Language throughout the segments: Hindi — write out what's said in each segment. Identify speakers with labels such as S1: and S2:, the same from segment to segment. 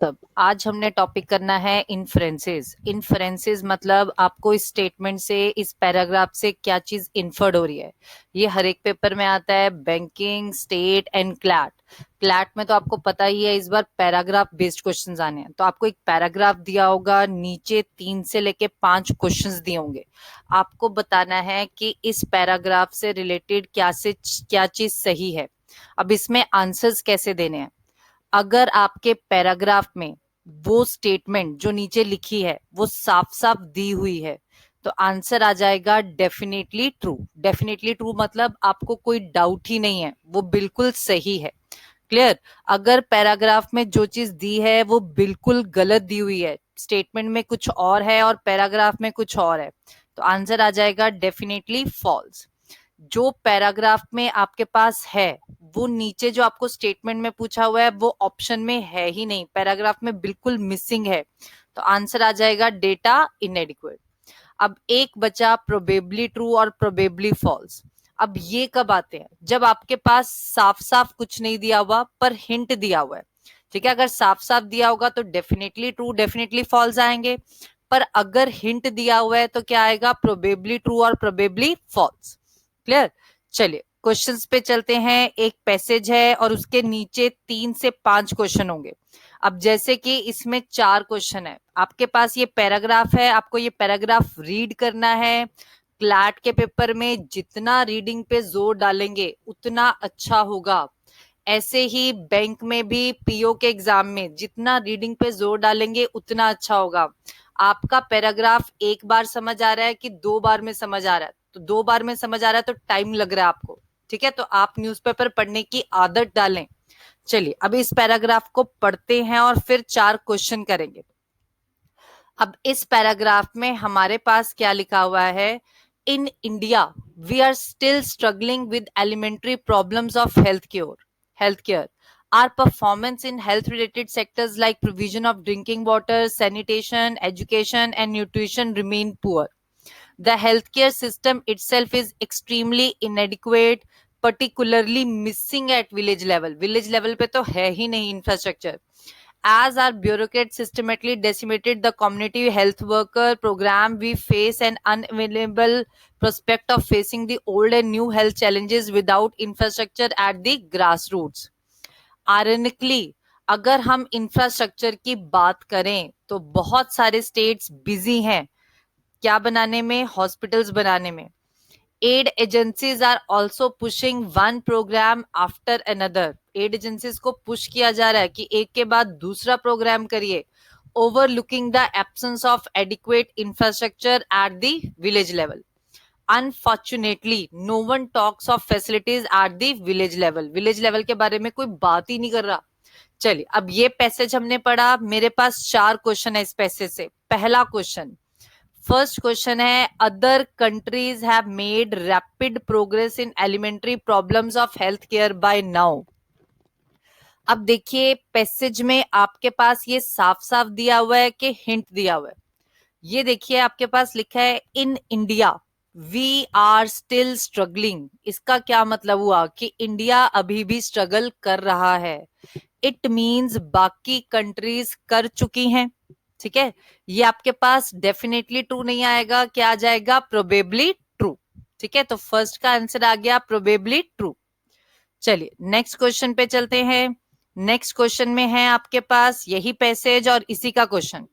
S1: तब आज हमने टॉपिक करना है इन्फ्रेंसेस। इन्फ्रेंसेस मतलब आपको इस स्टेटमेंट से, इस पैराग्राफ से क्या चीज इन्फर्ड हो रही है। ये हर एक पेपर में आता है, banking, state and CLAT. CLAT में तो आपको पता ही है, इस बार पैराग्राफ बेस्ड क्वेश्चंस आने हैं। तो आपको एक पैराग्राफ दिया होगा, नीचे 3 से लेके 5 क्वेश्चंस दिए होंगे। आपको बताना है कि इस पैराग्राफ से रिलेटेड क्या चीज सही है। अब इसमें आंसर्स कैसे देने हैं। अगर आपके पैराग्राफ में वो स्टेटमेंट जो नीचे लिखी है वो साफ साफ दी हुई है, तो आंसर आ जाएगा डेफिनेटली ट्रू। डेफिनेटली ट्रू मतलब आपको कोई डाउट ही नहीं है, वो बिल्कुल सही है। क्लियर। अगर पैराग्राफ में जो चीज दी है वो बिल्कुल गलत दी हुई है, स्टेटमेंट में कुछ और है और पैराग्राफ में कुछ और है, तो आंसर आ जाएगा डेफिनेटली फॉल्स। जो पैराग्राफ में आपके पास है वो नीचे जो आपको स्टेटमेंट में पूछा हुआ है वो ऑप्शन में है ही नहीं, पैराग्राफ में बिल्कुल मिसिंग है, तो आंसर आ जाएगा डेटा इनएडिक्वेट। अब एक बचा प्रोबेबली ट्रू और प्रोबेबली फॉल्स। अब ये कब आते हैं, जब आपके पास साफ साफ कुछ नहीं दिया हुआ पर हिंट दिया हुआ है। ठीक है, अगर साफ साफ दिया होगा तो डेफिनेटली ट्रू डेफिनेटली फॉल्स आएंगे, पर अगर हिंट दिया हुआ है तो क्या आएगा, प्रोबेबली ट्रू और प्रोबेबली फॉल्स। क्लियर। चलिए क्वेश्चंस पे चलते हैं। एक पैसेज है और उसके नीचे 3 से 5 क्वेश्चन होंगे। अब जैसे कि इसमें 4 क्वेश्चन है, आपके पास ये पैराग्राफ है, आपको ये पैराग्राफ रीड करना है। क्लैट के पेपर में जितना रीडिंग पे जोर डालेंगे उतना अच्छा होगा। ऐसे ही बैंक में भी, पीओ के एग्जाम में जितना रीडिंग पे जोर डालेंगे उतना अच्छा होगा। आपका पैराग्राफ एक बार समझ आ रहा है कि 2 बार में समझ आ रहा है, तो 2 बार में समझ आ रहा है तो टाइम लग रहा है आपको। ठीक है, तो आप न्यूज़पेपर पढ़ने की आदत डालें। चलिए अब इस पैराग्राफ को पढ़ते हैं और फिर 4 क्वेश्चन करेंगे। अब इस पैराग्राफ में हमारे पास क्या लिखा हुआ है, in India we are still struggling with elementary problems of health care. Our performance in health related sectors like provision of drinking water, sanitation, education and nutrition remain poor. The healthcare system itself is extremely inadequate, particularly missing at village level. Village level पे तो है ही नहीं infrastructure. As our bureaucrats systematically decimated the community health worker program, we face an unavailable prospect of facing the old and new health challenges without infrastructure at the grassroots. Ironically, अगर हम इंफ्रास्ट्रक्चर की बात करें तो बहुत सारे स्टेट्स बिजी हैं क्या बनाने में, हॉस्पिटल्स बनाने में। Aid agencies are also pushing one program after another. Aid agencies को पुश किया जा रहा है कि एक के बाद दूसरा प्रोग्राम करिए, overlooking the absence of adequate infrastructure at the village level. Unfortunately no one talks of facilities at the village level. Village level के बारे में कोई बात ही नहीं कर रहा। चलिए अब ये पैसेज हमने पढ़ा, मेरे पास 4 क्वेश्चन है इस पैसेज से। पहला क्वेश्चन, फर्स्ट क्वेश्चन है, other countries have made rapid progress in elementary problems of health care by now. अब देखिए पैसेज में आपके पास ये साफ साफ दिया हुआ है कि हिंट दिया हुआ है। ये देखिए आपके पास लिखा है in India we are still struggling. इसका क्या मतलब हुआ कि इंडिया अभी भी स्ट्रगल कर रहा है। इट मीन्स बाकी कंट्रीज कर चुकी हैं। ठीक है, ये आपके पास डेफिनेटली ट्रू नहीं आएगा, क्या आ जाएगा, प्रोबेबली ट्रू। ठीक है, तो फर्स्ट का आंसर आ गया प्रोबेबली ट्रू। चलिए नेक्स्ट क्वेश्चन पे चलते हैं। नेक्स्ट क्वेश्चन में है आपके पास यही पैसेज और इसी का क्वेश्चन।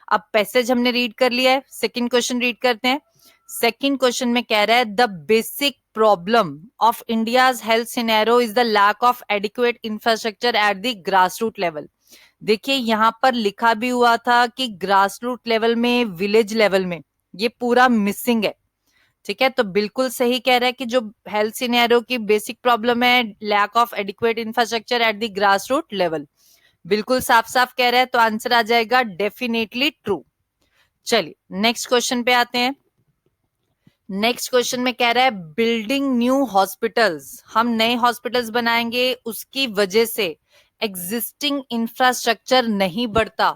S1: अब पैसेज हमने रीड कर लिया है, सेकंड क्वेश्चन रीड करते हैं। सेकंड क्वेश्चन में कह रहा है, the basic problem of India's health scenario is the lack of adequate infrastructure at the grass root level. देखिए यहां पर लिखा भी हुआ था कि ग्रास रूट लेवल में, विलेज लेवल में ये पूरा मिसिंग है। ठीक है, तो बिल्कुल सही कह रहा है कि जो हेल्थ सिनेरियो की बेसिक प्रॉब्लम है, lack of adequate infrastructure at the grass root level, बिल्कुल साफ साफ कह रहा है, तो आंसर आ जाएगा डेफिनेटली ट्रू। चलिए नेक्स्ट क्वेश्चन पे आते हैं। नेक्स्ट क्वेश्चन में कह रहा है, बिल्डिंग न्यू हॉस्पिटल्स, हम नए हॉस्पिटल्स बनाएंगे, उसकी वजह से एग्जिस्टिंग इंफ्रास्ट्रक्चर नहीं बढ़ता।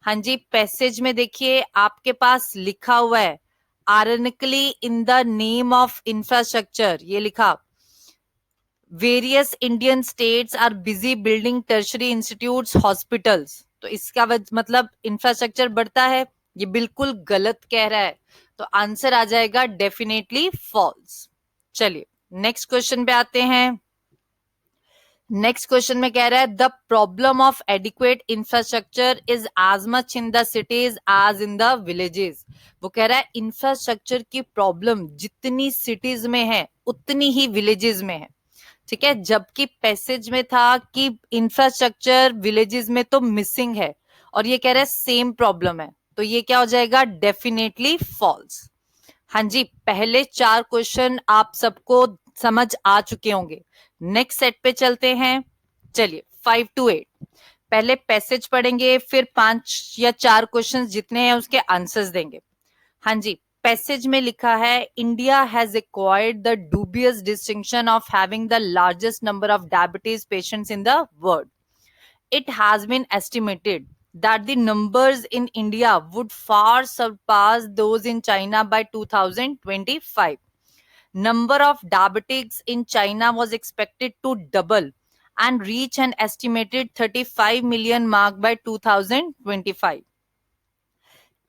S1: हाँ जी, पैसेज में देखिए आपके पास लिखा हुआ है, ironically in the name of infrastructure, ये लिखा, various Indian states are busy building tertiary institutes hospitals. तो इसका मतलब इंफ्रास्ट्रक्चर बढ़ता है, ये बिल्कुल गलत कह रहा है। तो आंसर आ जाएगा डेफिनेटली फॉल्स। चलिए नेक्स्ट क्वेश्चन पे आते हैं। नेक्स्ट क्वेश्चन में कह रहा है the problem of adequate infrastructure is as much in the cities as in the villages. वो कह रहा है इंफ्रास्ट्रक्चर की प्रॉब्लम जितनी सिटीज में है उतनी ही विलेजेस में है। ठीक है, जबकि पैसेज में था कि इंफ्रास्ट्रक्चर विलेजेस में तो मिसिंग है, और ये कह रहा है सेम प्रॉब्लम है। तो ये क्या हो जाएगा, डेफिनेटली फॉल्स। हाँ जी, पहले 4 क्वेश्चन आप सबको समझ आ चुके होंगे। नेक्स्ट सेट पे चलते हैं। चलिए 5 to 8 पहले पैसेज पढ़ेंगे, फिर 5 या 4 क्वेश्चन जितने हैं उसके आंसर्स देंगे। हाँ जी, पैसेज में लिखा है India has acquired the dubious distinction of having the largest number of diabetes patients in the world. It has been estimated that the numbers in India would far surpass those in China by 2025. Number of diabetics in China was expected to double and reach an estimated 35 million mark by 2025.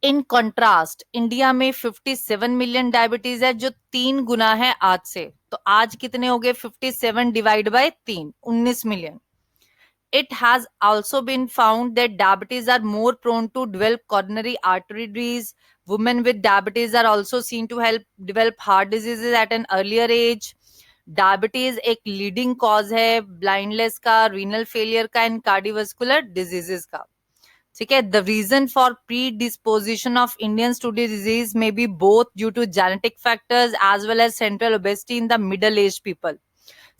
S1: In contrast India में 57 मिलियन डायबिटीज है, जो 3 गुना है आज से। तो आज कितने हो गए, 57 divide by 3, 19 million. It has also been found that diabetes are more prone to develop coronary artery disease. Women with diabetes are also seen to help develop heart diseases at an earlier age. Diabetes एक लीडिंग कॉज है ब्लाइंडनेस का, रीनल फेलियर का एंड कार्डियोवास्कुलर डिजीजेस का। ठीक है, the reason for predisposition of Indians to disease में be both due to genetic factors as well as central obesity in the middle age people.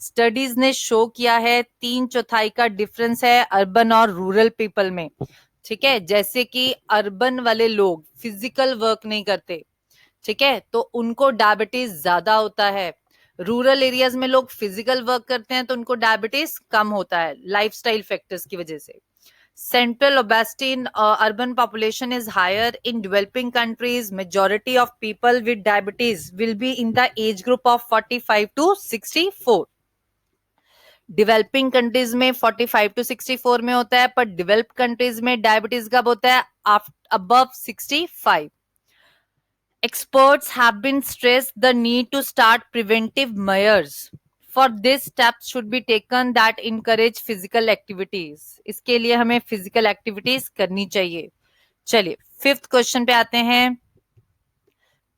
S1: Studies ने शो किया है 3/4 का डिफरेंस है अर्बन और रूरल पीपल में। ठीक है, जैसे कि अर्बन वाले लोग फिजिकल वर्क नहीं करते, ठीक है, तो उनको डायबिटीज ज्यादा होता है। रूरल एरियाज में लोग फिजिकल वर्क करते हैं तो उनको डायबिटीज कम होता है लाइफस्टाइल फैक्टर्स की वजह से। Central obesity in urban population is higher in developing countries. Majority of people with diabetes will be in the age group of 45 to 64. Developing countries में 45 to 64 में होता है, पर डेवलप्ड कंट्रीज में डायबिटीज कब होता है, above 65. Experts have been stressed the need to start preventive measures. For this, steps should be taken that encourage physical activities. इसके लिए हमें physical activities करनी चाहिए। चलिए 5th क्वेश्चन पे आते हैं।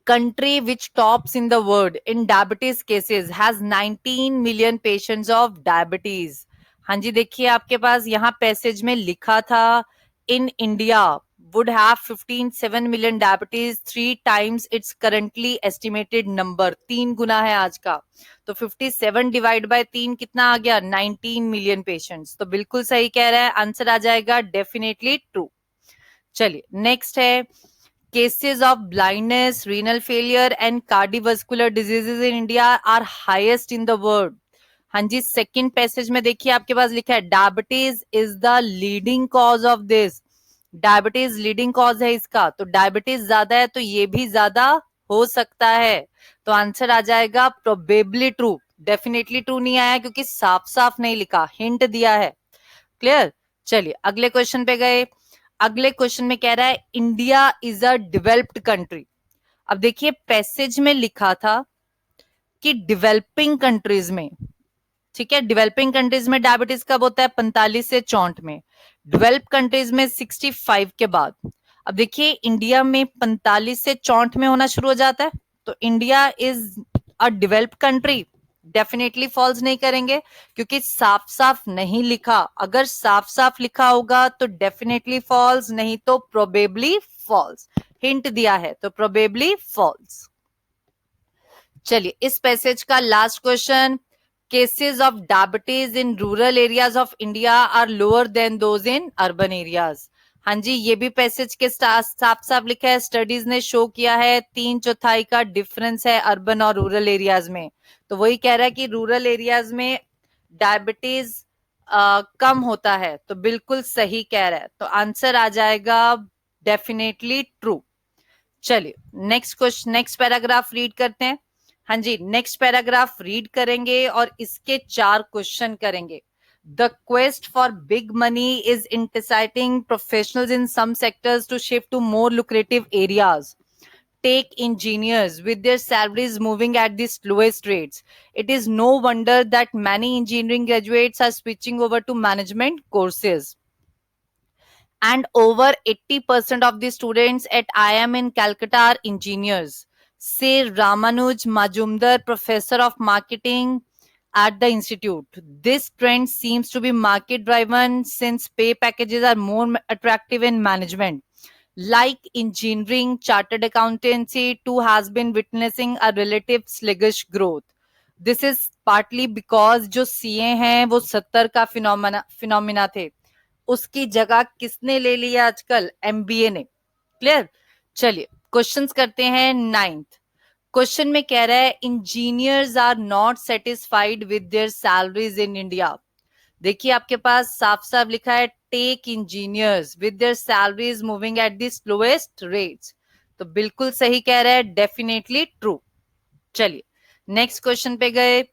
S1: Country which tops in the world in diabetes cases has 19 million patients of diabetes. हाँ जी, देखिए आपके पास यहाँ पैसेज में लिखा था in India would have 15.7 million diabetes, 3 times its currently estimated number. 3 गुना है आज का, तो 57 डिवाइड बाय 3 कितना आ गया, 19 मिलियन पेशेंट्स। तो बिल्कुल सही कह रहा है, आंसर आ जाएगा डेफिनेटली ट्रू। चलिए नेक्स्ट है cases of blindness, renal failure and cardiovascular diseases in India are highest in the world. हाँ जी, सेकंड पैसेज में देखिए आपके पास लिखा है diabetes is the leading cause of this. Diabetes leading cause है इसका, तो डायबिटीज ज्यादा है तो ये भी ज्यादा हो सकता है। तो आंसर आ जाएगा प्रोबेबली ट्रू। डेफिनेटली ट्रू नहीं आया क्योंकि साफ साफ नहीं लिखा, हिंट दिया है। क्लियर। चलिए अगले क्वेश्चन पे गए। अगले क्वेश्चन में कह रहा है India is a developed country. अब देखिए पैसेज में लिखा था कि डेवलपिंग कंट्रीज में, ठीक है, डेवलपिंग कंट्रीज में डायबिटीज कब होता है, 45 से 64 में, डेवलप कंट्रीज में 65 के बाद। अब देखिए इंडिया में 45 से 64 में होना शुरू हो जाता है, तो India is a developed country. Definitely false नहीं करेंगे क्योंकि साफ साफ नहीं लिखा। अगर साफ साफ लिखा होगा तो डेफिनेटली फॉल्स, नहीं तो प्रोबेबली फॉल्स। हिंट दिया है तो प्रोबेबली फॉल्स। चलिए इस पैसेज का last question, cases of diabetes in rural areas of India are lower than those in urban areas. हाँ जी, ये भी पैसेज के साफ साफ लिखा है, स्टडीज ने शो किया है 3/4 का डिफरेंस है अर्बन और रूरल एरियाज में। तो वही कह रहा है कि रूरल एरियाज में डायबिटीज कम होता है, तो बिल्कुल सही कह रहा है। तो आंसर आ जाएगा डेफिनेटली ट्रू। चलिए next question, next paragraph read करते हैं। हाँ जी, नेक्स्ट पैराग्राफ रीड करेंगे और इसके 4 क्वेश्चन करेंगे। The quest for big money is inciting professionals in some sectors to shift to more lucrative areas. Take engineers with their salaries moving at the slowest rates. It is no wonder that many engineering graduates are switching over to management courses. And over 80% of the students at IIM in Calcutta are engineers. Say Ramanuj Majumdar, professor of marketing at the institute. This trend seems to be market driven since pay packages are more attractive in management. Like engineering, chartered accountancy too has been witnessing a relative sluggish growth. This is partly because जो सीए हैं वो 70 का फिनोमिना थे, उसकी जगह किसने ले लिया आजकल? एमबीए ने. क्लियर? चलिए क्वेश्चंस करते हैं. नाइन्थ क्वेश्चन में कह रहा है engineers are not satisfied with their salaries in India. देखिए आपके पास साफ साफ लिखा है tech engineers with their salaries moving at the slowest rates. तो बिल्कुल सही कह रहा है, डेफिनेटली ट्रू. चलिए नेक्स्ट क्वेश्चन पे गए.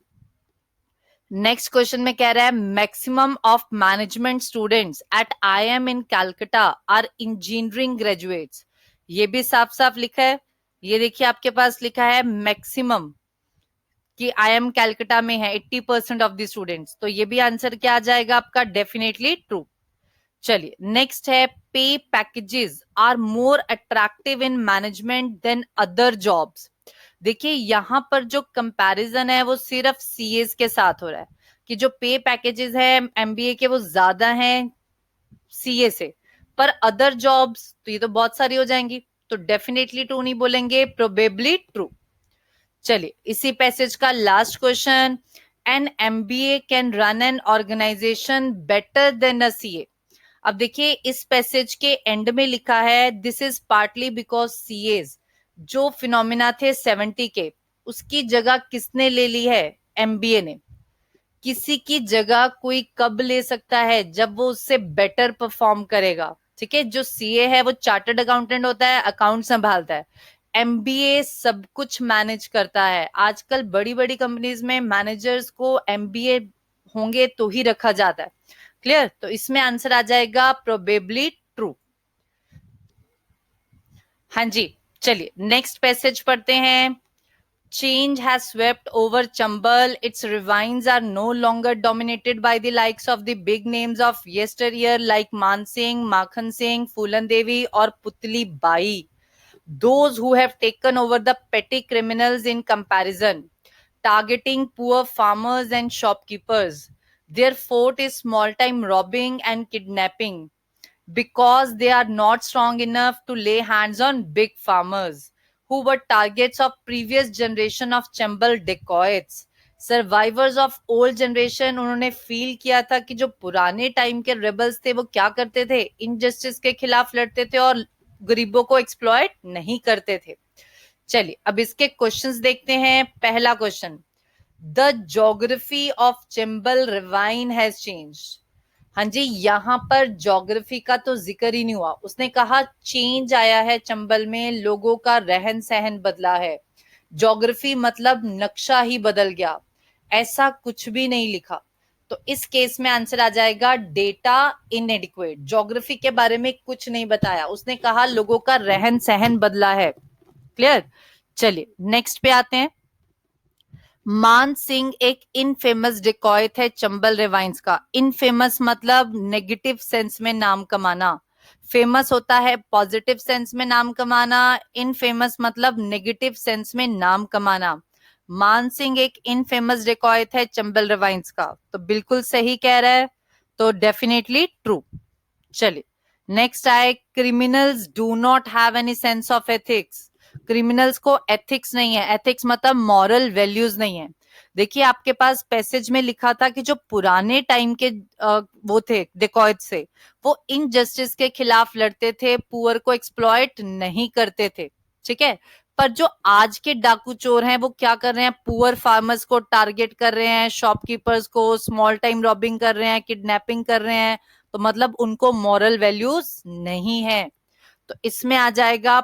S1: नेक्स्ट क्वेश्चन में कह रहा है maximum of management students at IIM in Calcutta are engineering graduates. ये भी साफ साफ लिखा है. ये देखिए आपके पास लिखा है मैक्सिमम कि आईएम कैलकाटा में है 80% ऑफ द स्टूडेंट्स. तो ये भी आंसर क्या आ जाएगा आपका? Definitely true. चलिए नेक्स्ट है pay packages are more attractive in management than other jobs. देखिए यहां पर जो कंपैरिजन है वो सिर्फ सीएस के साथ हो रहा है कि जो पे पैकेजेस है एमबीए के वो ज्यादा हैं सीए से, पर अदर जॉब्स तो ये तो बहुत सारी हो जाएंगी. तो डेफिनेटली ट्रू नहीं बोलेंगे, प्रोबेबली ट्रू. चलिए इसी पैसेज का last question. An MBA can run an organisation better than a CA. अब देखिए इस पैसेज के एंड में लिखा है this is partly because CAs जो फिनोमिना थे 70 के, उसकी जगह किसने ले ली है? एमबीए ने. किसी की जगह कोई कब ले सकता है? जब वो उससे बेटर परफॉर्म करेगा. ठीक है, जो सीए है वो चार्टर्ड अकाउंटेंट होता है, अकाउंट संभालता है. एमबीए सब कुछ मैनेज करता है. आजकल बड़ी बड़ी कंपनीज में मैनेजर्स को एमबीए होंगे तो ही रखा जाता है. क्लियर? तो इसमें आंसर आ जाएगा प्रोबेबली ट्रू. हाँ जी, चलिए नेक्स्ट पैसेज पढ़ते हैं. Change has swept over Chambal. Its ravines are no longer dominated by the likes of the big names of yesteryear like Man Singh, Makhan Singh, Phulan Devi or Putli Bai. Those who have taken over the petty criminals in comparison, targeting poor farmers and shopkeepers. Their forte is small-time robbing and kidnapping because they are not strong enough to lay hands on big farmers who were targets of previous generation of Chambal dacoits. Survivors of old generation उन्होंने फील किया था कि जो पुराने टाइम के रेबल्स थे वो क्या करते थे? इनजस्टिस के खिलाफ लड़ते थे और गरीबों को एक्सप्लॉइट नहीं करते थे. चलिए अब इसके क्वेश्चंस देखते हैं. पहला question, the geography of Chambal rewind has changed. हाँ जी, यहाँ पर ज्योग्राफी का तो जिक्र ही नहीं हुआ. उसने कहा चेंज आया है चंबल में, लोगों का रहन सहन बदला है. ज्योग्राफी मतलब नक्शा ही बदल गया, ऐसा कुछ भी नहीं लिखा. तो इस केस में आंसर आ जाएगा डेटा इनएडिक्वेट. ज्योग्राफी के बारे में कुछ नहीं बताया, उसने कहा लोगों का रहन सहन बदला है. क्लियर? चलिए नेक्स्ट पे आते हैं. मान सिंह एक इनफेमस डिकॉयट है चंबल रिवाइंस का. इनफेमस मतलब नेगेटिव सेंस में नाम कमाना. फेमस होता है पॉजिटिव सेंस में नाम कमाना, इनफेमस मतलब नेगेटिव सेंस में नाम कमाना. मान सिंह एक इनफेमस डिकॉयट है चंबल रिवाइंस का. तो बिल्कुल सही कह रहा है, तो डेफिनेटली ट्रू. चलिए नेक्स्ट आए, criminals do not have any sense of ethics. Criminals को एथिक्स नहीं है. एथिक्स मतलब मॉरल वैल्यूज नहीं है. देखिए आपके पास पैसेज में लिखा था कि जो पुराने टाइम के वो थे डेकॉइट से, वो इनजस्टिस के खिलाफ लड़ते थे, पुअर को एक्सप्लॉइट नहीं करते थे. ठीक है, पर जो आज के डाकू चोर हैं वो क्या कर रहे हैं? पुअर फार्मर्स को टारगेट कर रहे हैं, शॉपकीपर्स को, स्मॉल टाइम रॉबिंग कर रहे हैं, किडनैपिंग कर रहे हैं. तो मतलब उनको मॉरल वैल्यूज नहीं है. तो इसमें आ जाएगा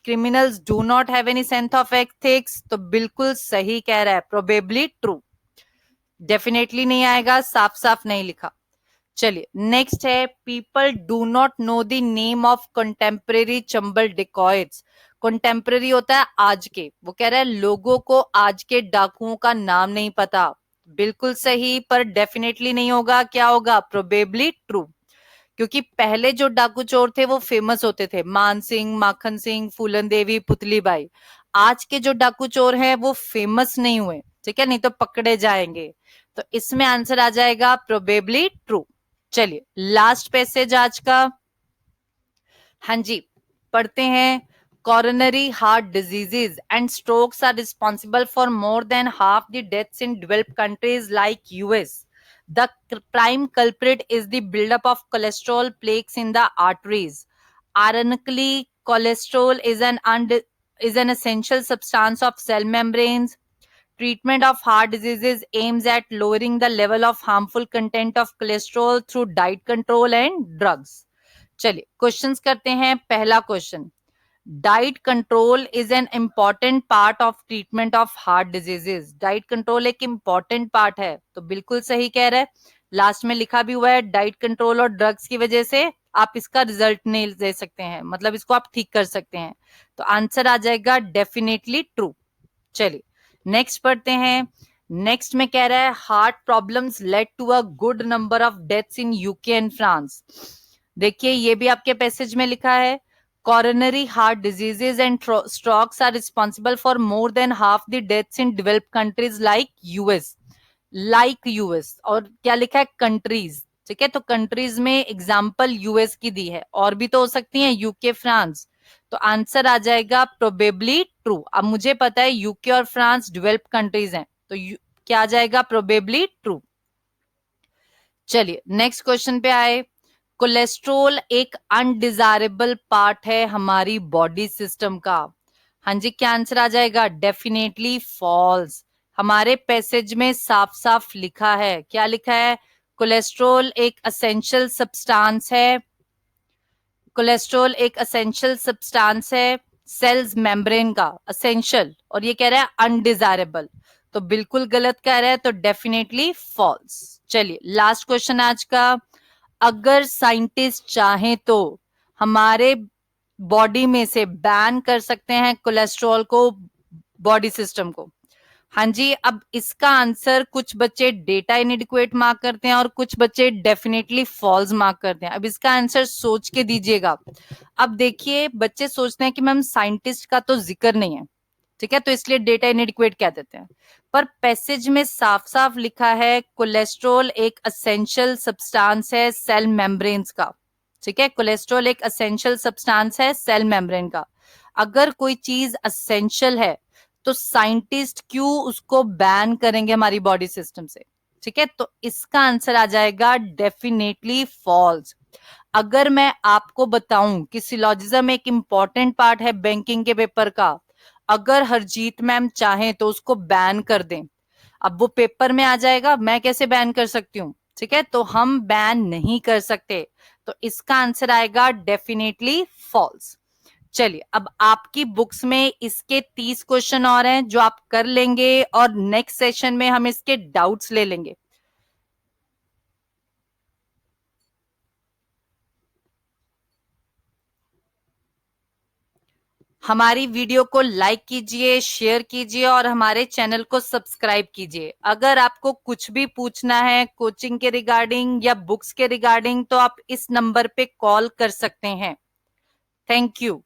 S1: criminals do not have any sense of ethics. तो बिल्कुल सही कह रहा है, प्रोबेबली ट्रू. डेफिनेटली नहीं आएगा, साफ साफ नहीं लिखा। चलिए नेक्स्ट है, people do not know the name of contemporary Chambal dacoits. Contemporary होता है आज के, वो कह रहा है लोगों को आज के डाकुओं का नाम नहीं पता। बिल्कुल सही, पर डेफिनेटली नहीं होगा, क्या होगा, प्रोबेबली ट्रू। क्योंकि पहले जो डाकू चोर थे वो फेमस होते थे, मान सिंह, माखन सिंह, फूलन देवी, पुतली बाई। आज के जो डाकू चोर हैं वो फेमस नहीं हुए, ठीक है, नहीं तो पकड़े जाएंगे। तो इसमें आंसर आ जाएगा प्रोबेबली ट्रू। चलिए लास्ट पैसेज आज का, हाँ जी, पढ़ते हैं। coronary heart diseases and strokes are responsible for more than half the deaths in developed countries like US. The prime culprit is the buildup of cholesterol plaques in the arteries. Ironically, cholesterol is an essential substance of cell membranes. Treatment of heart diseases aims at lowering the level of harmful content of cholesterol through diet control and drugs. चलिए क्वेश्चंस करते हैं। पहला question, diet control is an important part of treatment of heart diseases. Diet control एक इंपॉर्टेंट पार्ट है, तो बिल्कुल सही कह रहे हैं। लास्ट में लिखा भी हुआ है, डाइट कंट्रोल और ड्रग्स की वजह से आप इसका रिजल्ट नहीं दे सकते हैं, मतलब इसको आप ठीक कर सकते हैं। तो आंसर आ जाएगा डेफिनेटली ट्रू। चलिए नेक्स्ट पढ़ते हैं। नेक्स्ट में कह रहा है, heart problems led to a good number of deaths in UK and France. देखिए ये भी आपके पैसेज में लिखा है, coronary heart diseases and strokes are responsible for more than half the deaths in developed countries like US. like US और क्या लिखा है, कंट्रीज, ठीक है। तो कंट्रीज में एग्जाम्पल यूएस की दी है, और भी तो हो सकती हैं, यूके, फ्रांस। तो आंसर आ जाएगा प्रोबेबली ट्रू। अब मुझे पता है यूके और फ्रांस डेवलप्ड कंट्रीज हैं, तो क्या आ जाएगा, प्रोबेबली ट्रू। चलिए नेक्स्ट क्वेश्चन पे आए। कोलेस्ट्रोल एक अनडिजायरेबल पार्ट है हमारी बॉडी सिस्टम का। हाँ जी, क्या आंसर आ जाएगा, डेफिनेटली फॉल्स। हमारे पैसेज में साफ साफ लिखा है, क्या लिखा है, कोलेस्ट्रोल एक असेंशियल सब्सटेंस है। कोलेस्ट्रॉल एक असेंशियल सब्सटेंस है सेल्स मेम्ब्रेन का, असेंशियल, और ये कह रहा है अनडिजायरेबल, तो बिल्कुल गलत कह रहा है, तो डेफिनेटली फॉल्स। चलिए लास्ट क्वेश्चन आज का, अगर साइंटिस्ट चाहें तो हमारे बॉडी में से बैन कर सकते हैं कोलेस्ट्रॉल को, बॉडी सिस्टम को। हाँ जी, अब इसका आंसर कुछ बच्चे डेटा इनएडिक्वेट मार्क करते हैं और कुछ बच्चे डेफिनेटली फॉल्स मार्क करते हैं। अब इसका आंसर सोच के दीजिएगा। अब देखिए बच्चे सोचते हैं कि मैम साइंटिस्ट का तो जिक्र नहीं है, ठीक है, तो इसलिए डेटा इनएडिक्वेट कह देते हैं। पर पैसेज में साफ साफ लिखा है कोलेस्ट्रॉल एक असेंशियल सब्सटेंस है सेल मेम्ब्रेन्स का, ठीक है, कोलेस्ट्रॉल एक असेंशियल सब्सटेंस है सेल मेम्ब्रेन का। अगर कोई चीज असेंशियल है तो साइंटिस्ट क्यों उसको बैन करेंगे हमारी बॉडी सिस्टम से, ठीक है। तो इसका आंसर आ जाएगा डेफिनेटली फॉल्स। अगर मैं आपको बताऊं कि सिलोजिज्म एक इंपॉर्टेंट पार्ट है बैंकिंग के पेपर का, अगर हरजीत मैम चाहें तो उसको बैन कर दें, अब वो पेपर में आ जाएगा, मैं कैसे बैन कर सकती हूँ, ठीक है, तो हम बैन नहीं कर सकते। तो इसका आंसर आएगा डेफिनेटली फॉल्स। चलिए अब आपकी बुक्स में इसके 30 क्वेश्चन और हैं जो आप कर लेंगे, और नेक्स्ट सेशन में हम इसके डाउट्स ले लेंगे। हमारी वीडियो को लाइक कीजिए, शेयर कीजिए और हमारे चैनल को सब्सक्राइब कीजिए। अगर आपको कुछ भी पूछना है कोचिंग के रिगार्डिंग या बुक्स के रिगार्डिंग, तो आप इस नंबर पे कॉल कर सकते हैं। Thank you.